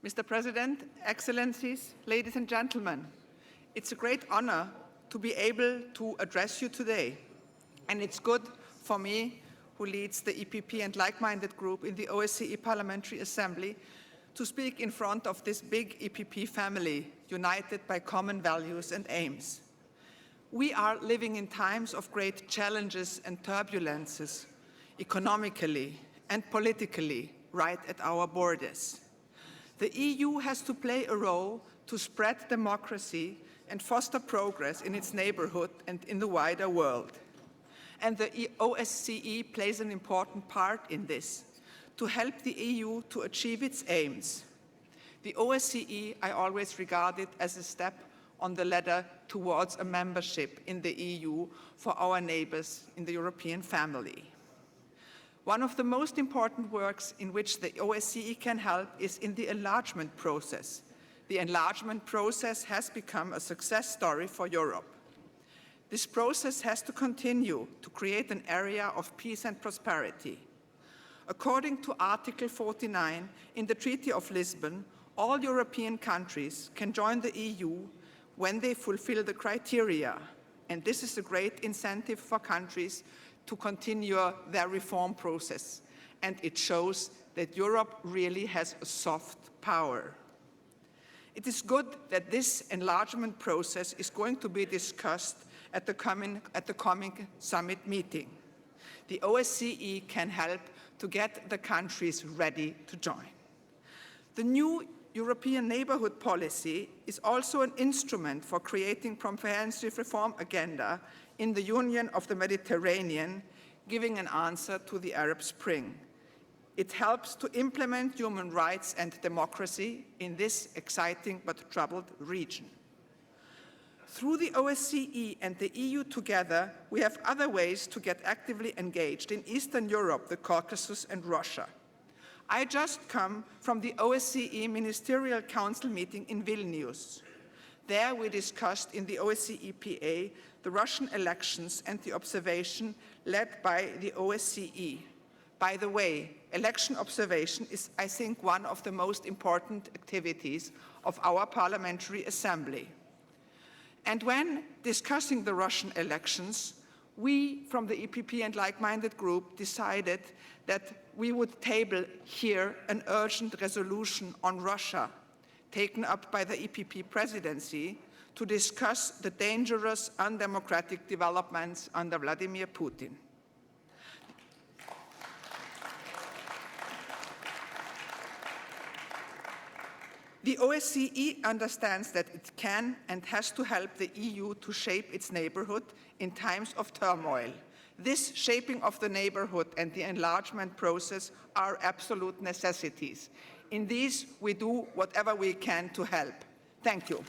Mr. President, Excellencies, ladies and gentlemen, it's a great honor to be able to address you today. And it's good for me, who leads the EPP and like-minded group in the OSCE Parliamentary Assembly, to speak in front of this big EPP family, united by common values and aims. We are living in times of great challenges and turbulences, economically and politically, right at our borders. The EU has to play a role to spread democracy and foster progress in its neighborhood and in the wider world. And the OSCE plays an important part in this, to help the EU to achieve its aims. The OSCE I always regarded as a step on the ladder towards a membership in the EU for our neighbors in the European family. One of the most important works in which the OSCE can help is in the enlargement process. The enlargement process has become a success story for Europe. This process has to continue to create an area of peace and prosperity. According to Article 49 in the Treaty of Lisbon, all European countries can join the EU when they fulfill the criteria, and this is a great incentive for countries to continue their reform process, and it shows that Europe really has a soft power. It is good that this enlargement process is going to be discussed at the coming summit meeting. The OSCE can help to get the countries ready to join. The new European neighborhood policy is also an instrument for creating comprehensive reform agenda in the Union of the Mediterranean, giving an answer to the Arab Spring. It helps to implement human rights and democracy in this exciting but troubled region. Through the OSCE and the EU together, we have other ways to get actively engaged in Eastern Europe, the Caucasus, and Russia. I just come from the OSCE Ministerial Council meeting in Vilnius. There we discussed in the OSCE-PA the Russian elections and the observation led by the OSCE. By the way, election observation is, I think, one of the most important activities of our Parliamentary Assembly. And when discussing the Russian elections, we from the EPP and like-minded group decided that we would table here an urgent resolution on Russia, taken up by the EPP presidency, to discuss the dangerous, undemocratic developments under Vladimir Putin. The OSCE understands that it can and has to help the EU to shape its neighborhood in times of turmoil. This shaping of the neighborhood and the enlargement process are absolute necessities. In these, we do whatever we can to help. Thank you.